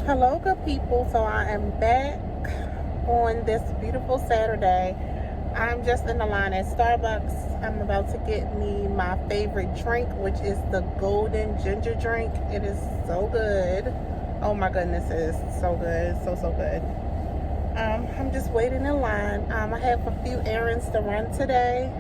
Hello, good people. So I am back on this beautiful Saturday. I'm just in the line at Starbucks. I'm about to get me my favorite drink, which is the golden ginger drink. It is so good. Oh my goodness, it is so good. So good. I'm just waiting in line. I have a few errands to run today.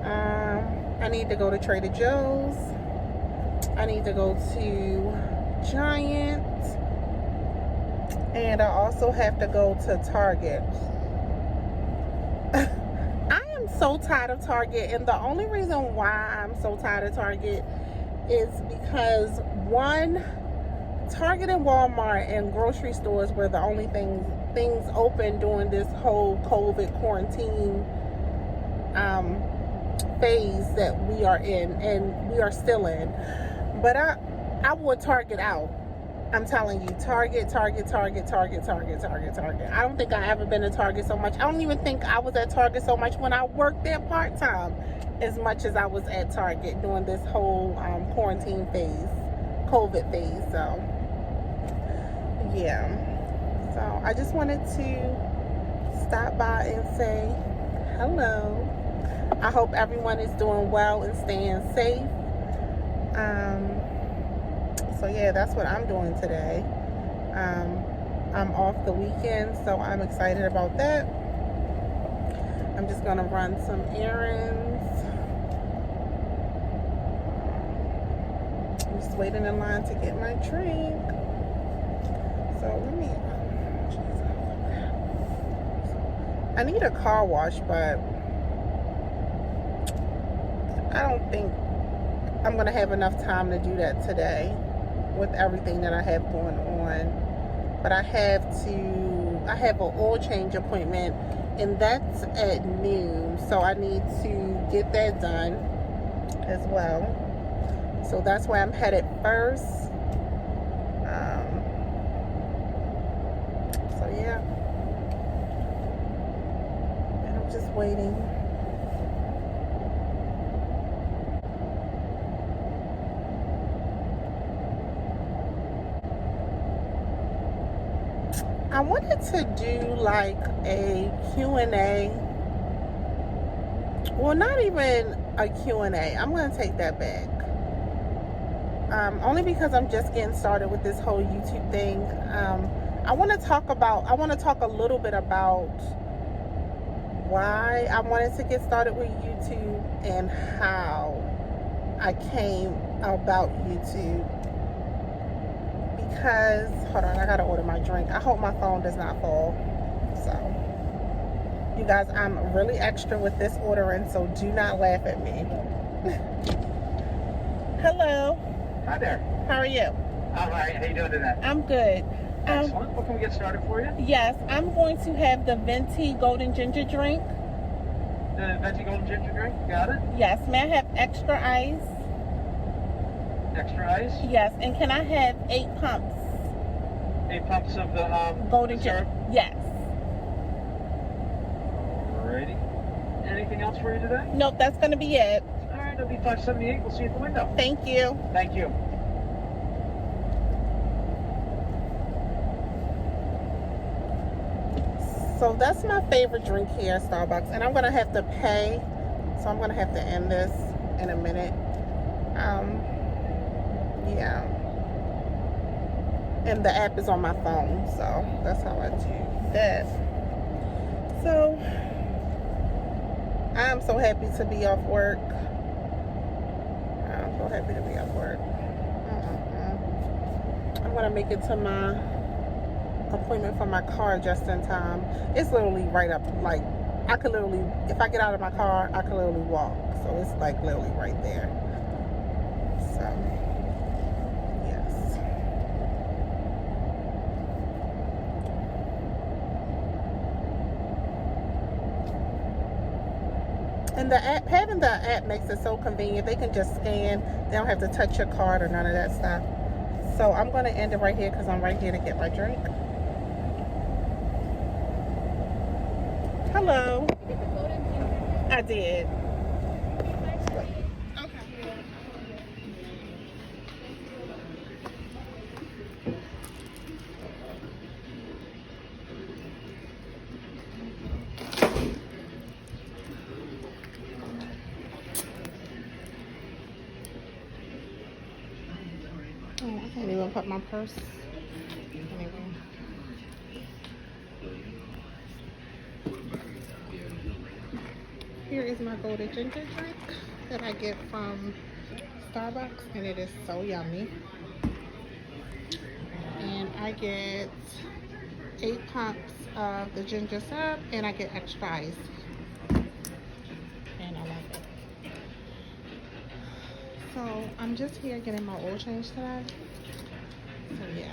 I need to go to Trader Joe's. I need to go to Giant. And I also have to go to Target. I am so tired of Target, and the only reason why I'm so tired of Target is because, one, Target and Walmart and grocery stores were the only things open during this whole COVID quarantine phase that we are in, and we are still in. But I would Target out. I'm telling you, Target. I don't think I ever been to Target so much. I don't even think I was at Target so much when I worked there part-time as much as I was at Target during this whole quarantine phase, COVID phase. So, yeah. So, I just wanted to stop by and say hello. I hope everyone is doing well and staying safe. So yeah, that's what I'm doing today. I'm off the weekend, so I'm excited about that. I'm just gonna run some errands. I'm just waiting in line to get my drink. So let me, I need a car wash, but I don't think I'm gonna have enough time to do that today with everything that I have going on. But I have an oil change appointment, and that's at noon, so I need to get that done as well. So that's where I'm headed first. So yeah, and I'm just waiting. I wanted to do like a Q&A. Well, not even a Q&A. I'm going to take that back. Only because I'm just getting started with this whole YouTube thing. I want to talk a little bit about why I wanted to get started with YouTube and how I came about YouTube. Because, hold on, I gotta order my drink. I hope my phone does not fall. So, you guys, I'm really extra with this ordering, so do not laugh at me. Hello. Hi there. How are you? All right. How you doing today? I'm good. Excellent. What can we get started for you? Yes, I'm going to have the venti golden ginger drink. The venti golden ginger drink. Got it. Yes. May I have extra ice? Extra ice? Yes. And can I have 8 pumps? 8 pumps of the golden ginger. Yes. Alrighty. Anything else for you today? Nope, that's going to be it. All right, it'll be $5.78. We'll see you at the window. Thank you. Thank you. So that's my favorite drink here at Starbucks, and I'm going to have to pay, so I'm going to have to end this in a minute. Yeah, and the app is on my phone, so that's how I do that. So I'm so happy to be off work. I'm so happy to be off work. I'm going to make it to my appointment for my car just in time. It's literally right up, like, I could literally, if I get out of my car, I could literally walk. So it's like literally right there. So, yes. And the app, having the app makes it so convenient. They can just scan. They don't have to touch your card or none of that stuff. So I'm going to end it right here because I'm right here to get my drink. Hello. I did. Okay. I can't even put my purse. Anyway. Here is my golden ginger drink that I get from Starbucks, and it is so yummy. And I get 8 pumps of the ginger syrup, and I get extra ice. And I love it. So I'm just here getting my oil change today. So yeah.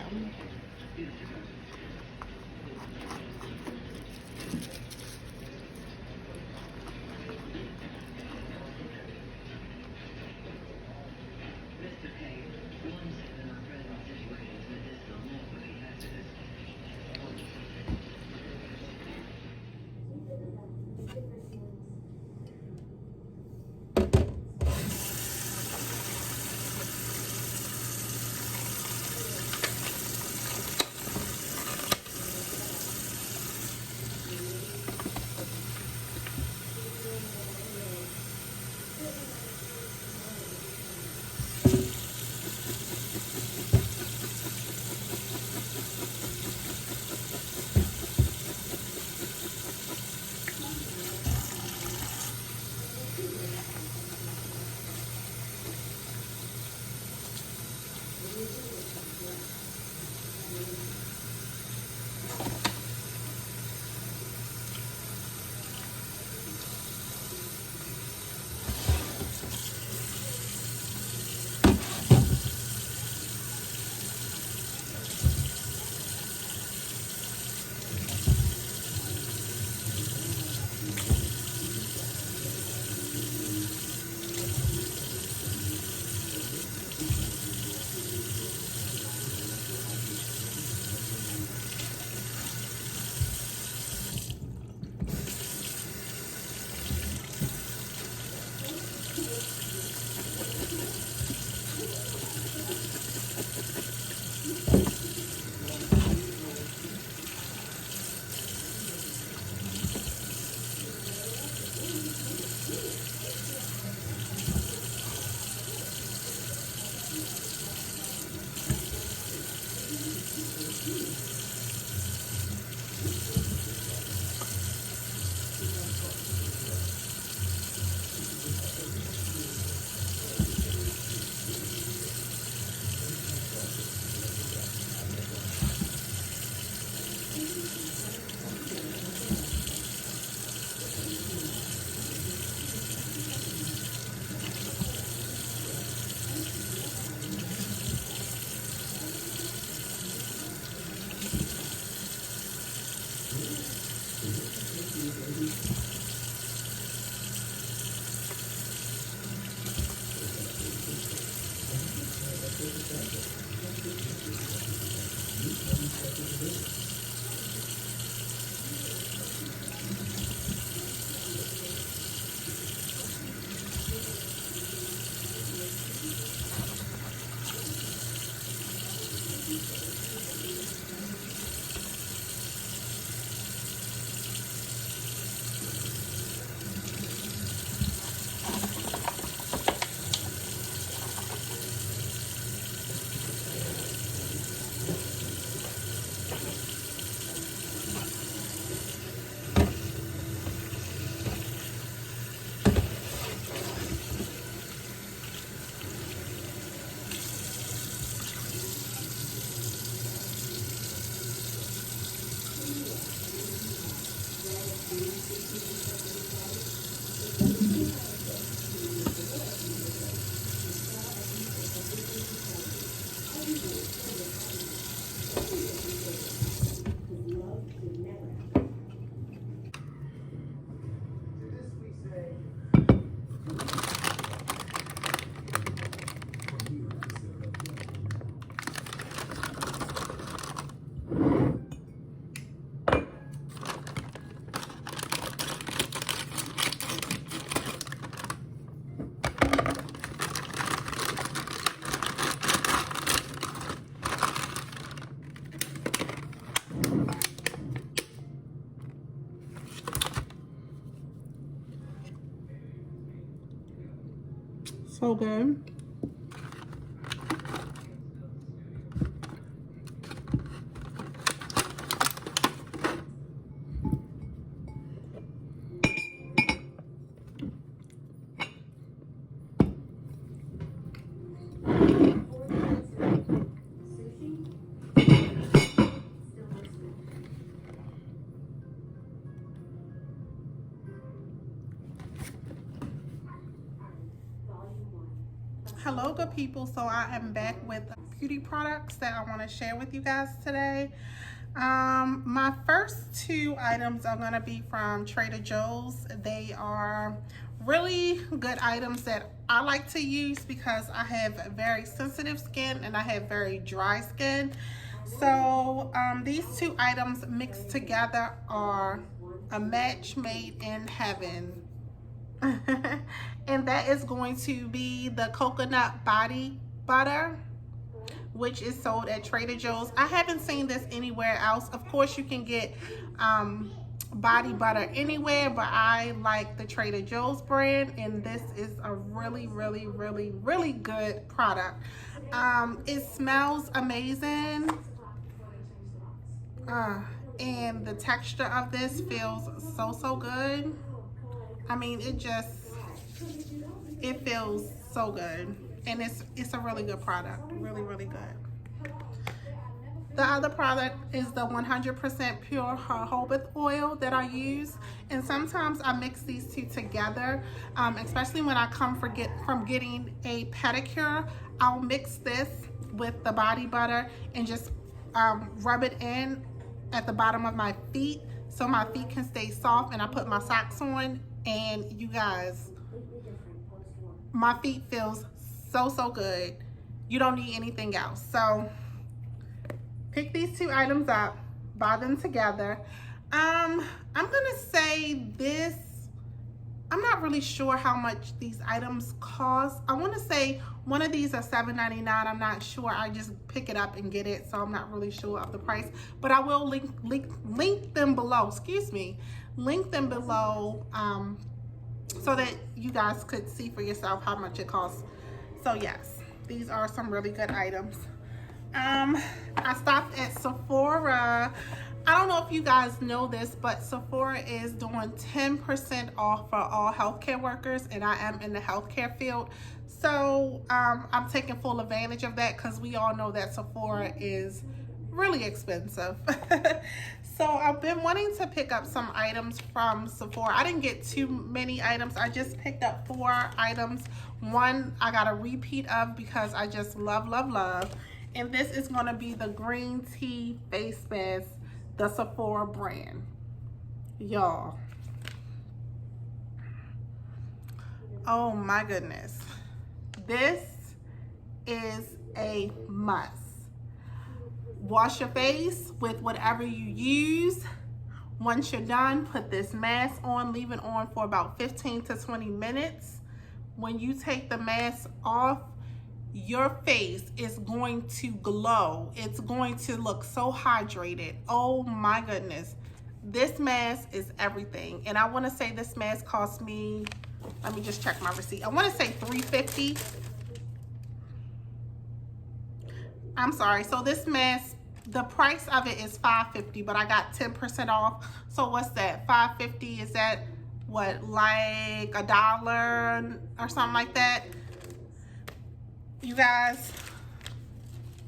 So good. good, people? So I am back with beauty products that I want to share with you guys today. My first two items are going to be from Trader Joe's. They are really good items that I like to use because I have very sensitive skin and I have very dry skin. So these two items mixed together are a match made in heaven. And that is going to be the coconut body butter, which is sold at Trader Joe's. I haven't seen this anywhere else. Of course, you can get body butter anywhere, but I like the Trader Joe's brand, and this is a really, really, really, really good product. It smells amazing, and the texture of this feels so good. I mean, it feels so good, and it's a really good product, really, really good. The other product is the 100% pure jojoba oil that I use, and sometimes I mix these two together, especially when I come from getting a pedicure. I'll mix this with the body butter and just rub it in at the bottom of my feet so my feet can stay soft, and I put my socks on, and you guys, my feet feels so good. You don't need anything else. So pick these two items up, buy them together. I'm gonna say this, I'm not really sure how much these items cost. I want to say one of these are $7.99. I'm not sure. I just pick it up and get it, so I'm not really sure of the price. But I will link them below. Excuse me, link them below so that you guys could see for yourself how much it costs. So yes, these are some really good items. I stopped at Sephora. I don't know if you guys know this, but Sephora is doing 10% off for all healthcare workers, and I am in the healthcare field. So I'm taking full advantage of that because we all know that Sephora is really expensive. So I've been wanting to pick up some items from Sephora. I didn't get too many items. I just picked up 4 items. One I got a repeat of because I just love. And this is going to be the green tea face mask, the Sephora brand. Y'all. Oh my goodness. This is a must. Wash your face with whatever you use. Once you're done, put this mask on, leave it on for about 15 to 20 minutes. When you take the mask off, your face is going to glow. It's going to look so hydrated. Oh my goodness. This mask is everything. And I want to say this mask cost me, let me just check my receipt. I want to say $3.50. I'm sorry. So this mask, the price of it is $5.50, but I got 10% off. So what's that? $5.50, is that what, like $1 or something like that? You guys,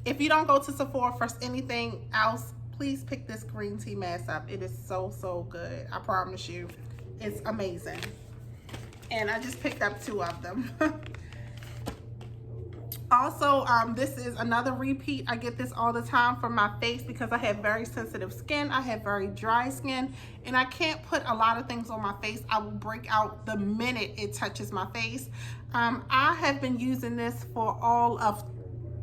if you don't go to Sephora for anything else, please pick this green tea mask up. It is so good. I promise you. It's amazing. And I just picked up 2 of them. Also, this is another repeat. I get this all the time for my face because I have very sensitive skin. I have very dry skin, and I can't put a lot of things on my face. I will break out the minute it touches my face. I have been using this for all of,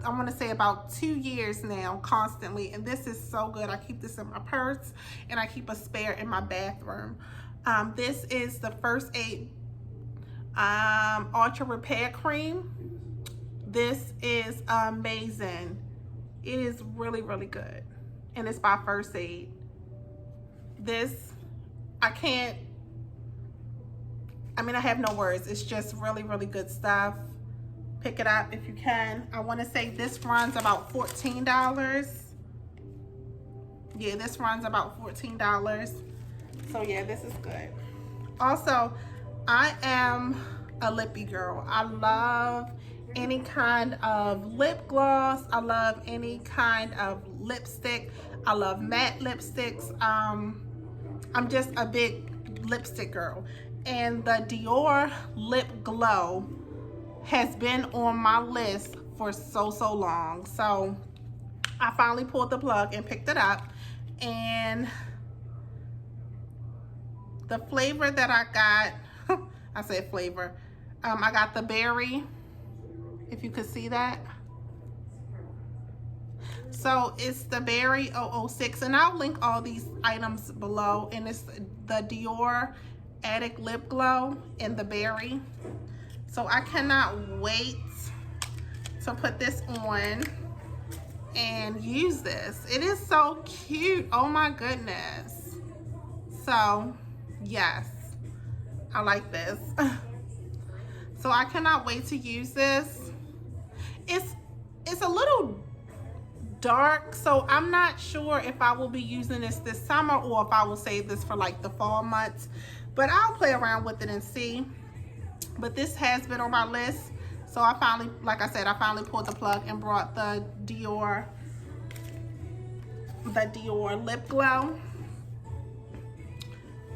I want to say about 2 years now, constantly, and this is so good. I keep this in my purse, and I keep a spare in my bathroom. This is the First Aid Ultra Repair Cream. This is amazing. It is really good, and it's by First Aid. This, I have no words. It's just really good stuff. Pick it up if you can. I want to say this runs about $14. Yeah, this runs about $14. So yeah, this is good. Also, I am a lippy girl. I love any kind of lip gloss. I love any kind of lipstick. I love matte lipsticks. I'm just a big lipstick girl. And the Dior Lip Glow has been on my list for so long. So I finally pulled the plug and picked it up. And the flavor that I got, I said flavor, I got the berry, if you could see that. So it's the berry 006, and I'll link all these items below. And it's the Dior Addict Lip Glow in the berry. So I cannot wait to put this on and use this. It is so cute. Oh my goodness. So yes, I like this. So I cannot wait to use this. It's a little dark, so I'm not sure if I will be using this summer or if I will save this for like the fall months, but I'll play around with it and see. But this has been on my list, so I finally, like I said, I finally pulled the plug and brought the Dior Lip Glow.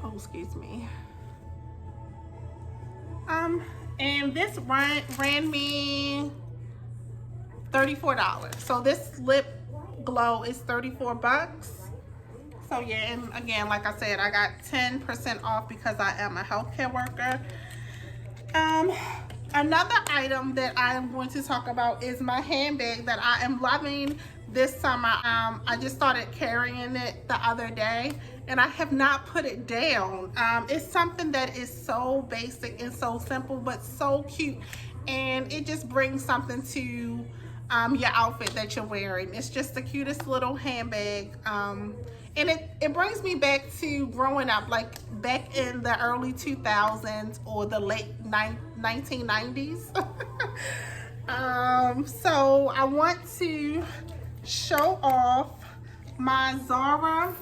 Oh, excuse me. And this ran me $34. So this lip glow is 34 bucks. So yeah, and again, like I said, I got 10% off because I am a healthcare worker. Another item that I am going to talk about is my handbag that I am loving this summer. I just started carrying it the other day and I have not put it down. It's something that is so basic and so simple but so cute, and it just brings something to your outfit that you're wearing. It's just the cutest little handbag, and it brings me back to growing up, like back in the early 2000s or the late 1990s. So I want to show off my Zara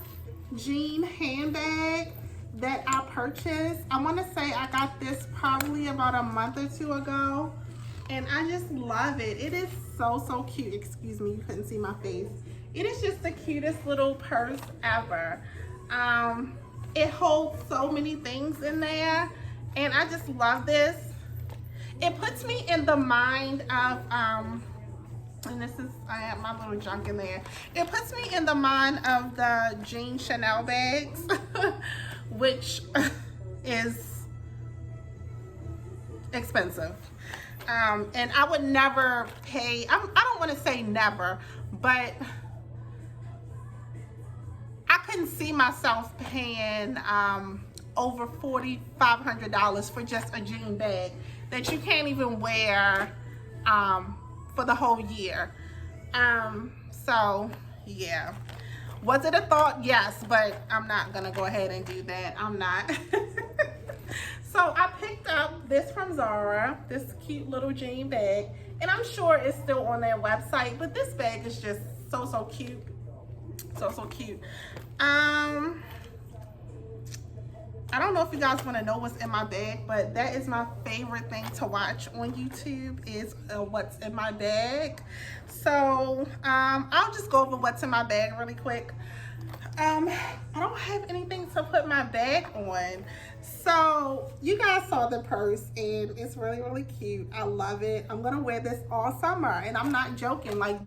jean handbag that I purchased. I want to say I got this probably about a month or two ago, and I just love it. It is so cute. Excuse me, you couldn't see my face. It is just the cutest little purse ever. It holds so many things in there, and I just love this. It puts me in the mind of and this is, I have my little junk in there. It puts me in the mind of the jean Chanel bags, which is expensive. And I would never pay, I don't want to say never, but I couldn't see myself paying over $4,500 for just a jean bag that you can't even wear for the whole year. So yeah, was it a thought? Yes, but I'm not gonna go ahead and do that. I'm not. So I picked up this from Zara, this cute little jean bag, and I'm sure it's still on their website, but this bag is just so cute. So cute. I don't know if you guys want to know what's in my bag, but that is my favorite thing to watch on YouTube is what's in my bag. So I'll just go over what's in my bag really quick. I don't have anything to put my bag on. So you guys saw the purse and it's really cute. I love it. I'm gonna wear this all summer, and I'm not joking. Like,